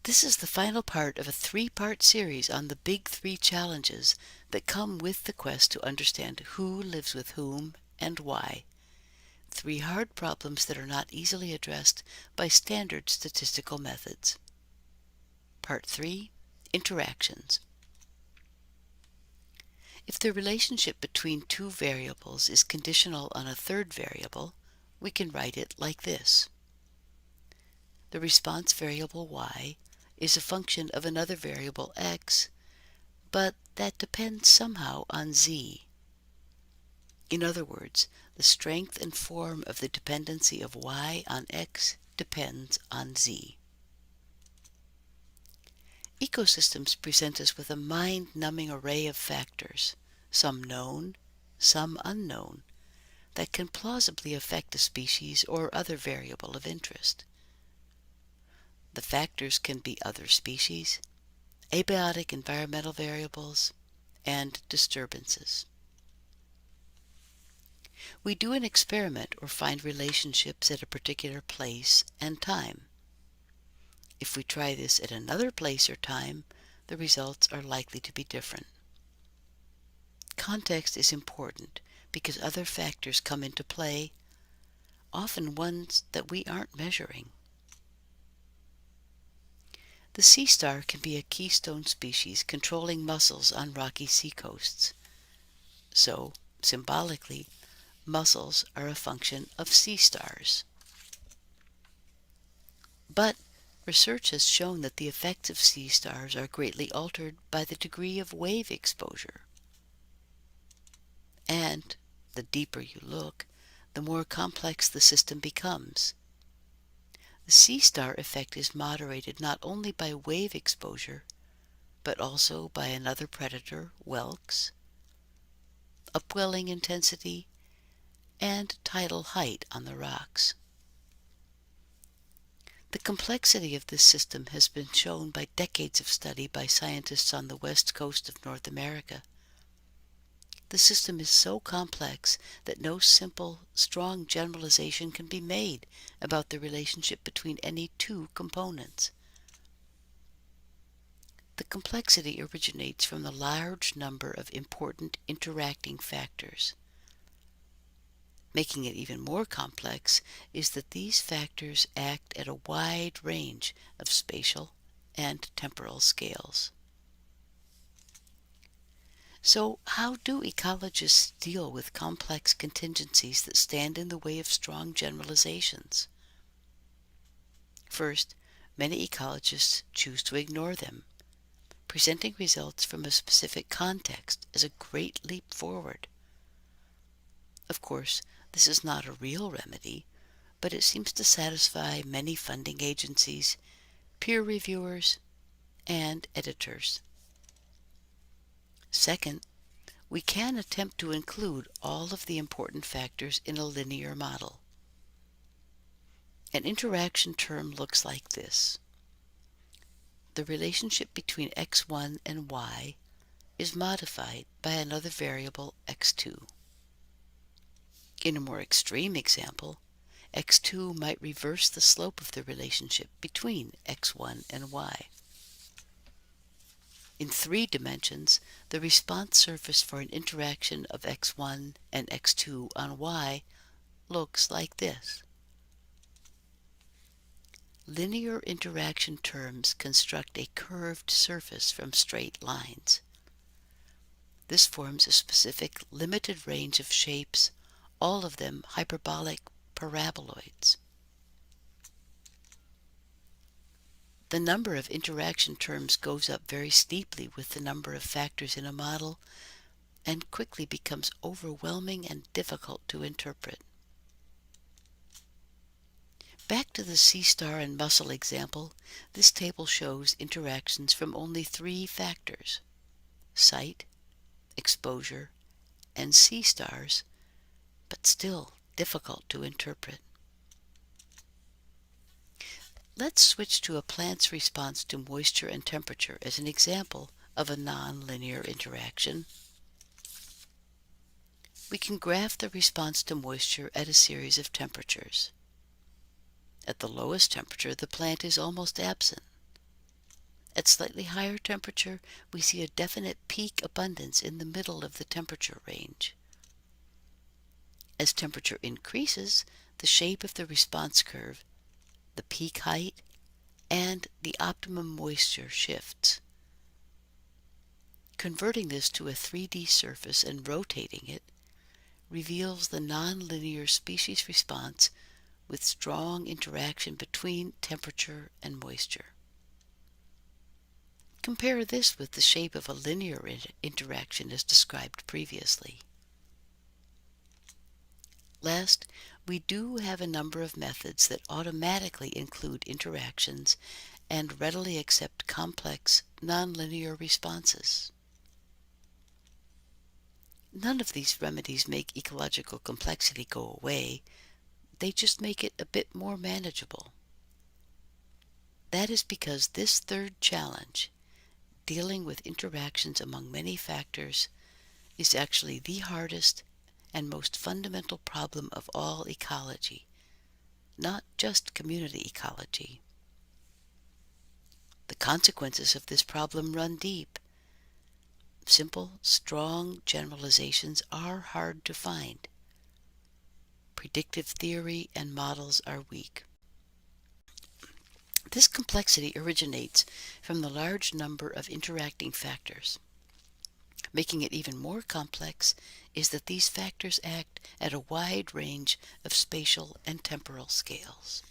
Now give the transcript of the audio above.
This is the final part of a three-part series on the big three challenges that come with the quest to understand who lives with whom and why. Three hard problems that are not easily addressed by standard statistical methods. Part 3. Interactions. If the relationship between two variables is conditional on a third variable, we can write it like this. The response variable y is a function of another variable x, but that depends somehow on z. In other words, the strength and form of the dependency of y on x depends on z. Ecosystems present us with a mind-numbing array of factors, some known, some unknown, that can plausibly affect a species or other variable of interest. The factors can be other species, abiotic environmental variables, and disturbances. We do an experiment or find relationships at a particular place and time. If we try this at another place or time, the results are likely to be different. Context is important because other factors come into play, often ones that we aren't measuring. The sea star can be a keystone species controlling mussels on rocky seacoasts. So, symbolically, mussels are a function of sea stars. But research has shown that the effects of sea stars are greatly altered by the degree of wave exposure. And the deeper you look, the more complex the system becomes. The sea star effect is moderated not only by wave exposure, but also by another predator, whelks, upwelling intensity, and tidal height on the rocks. The complexity of this system has been shown by decades of study by scientists on the west coast of North America. The system is so complex that no simple, strong generalization can be made about the relationship between any two components. The complexity originates from the large number of important interacting factors. Making it even more complex is that these factors act at a wide range of spatial and temporal scales. So, how do ecologists deal with complex contingencies that stand in the way of strong generalizations? First, many ecologists choose to ignore them, presenting results from a specific context as a great leap forward. Of course, this is not a real remedy, but it seems to satisfy many funding agencies, peer reviewers, and editors. Second, we can attempt to include all of the important factors in a linear model. An interaction term looks like this. The relationship between x1 and y is modified by another variable, x2. In a more extreme example, x2 might reverse the slope of the relationship between x1 and y. In 3 dimensions, the response surface for an interaction of x1 and x2 on y looks like this. Linear interaction terms construct a curved surface from straight lines. This forms a specific limited range of shapes, all of them hyperbolic paraboloids. The number of interaction terms goes up very steeply with the number of factors in a model and quickly becomes overwhelming and difficult to interpret. Back to the sea star and mussel example, this table shows interactions from only 3 factors: sight, exposure, and sea stars, but still difficult to interpret. Let's switch to a plant's response to moisture and temperature as an example of a nonlinear interaction. We can graph the response to moisture at a series of temperatures. At the lowest temperature, the plant is almost absent. At slightly higher temperature, we see a definite peak abundance in the middle of the temperature range. As temperature increases, the shape of the response curve, the peak height, and the optimum moisture shifts. Converting this to a 3D surface and rotating it reveals the nonlinear species response with strong interaction between temperature and moisture. Compare this with the shape of a linear interaction as described previously. Last, we do have a number of methods that automatically include interactions and readily accept complex, nonlinear responses. None of these remedies make ecological complexity go away. They just make it a bit more manageable. That is because this third challenge, dealing with interactions among many factors, is actually the hardest and most fundamental problem of all ecology, not just community ecology. The consequences of this problem run deep. Simple, strong generalizations are hard to find. Predictive theory and models are weak. This complexity originates from the large number of interacting factors. Making it even more complex is that these factors act at a wide range of spatial and temporal scales.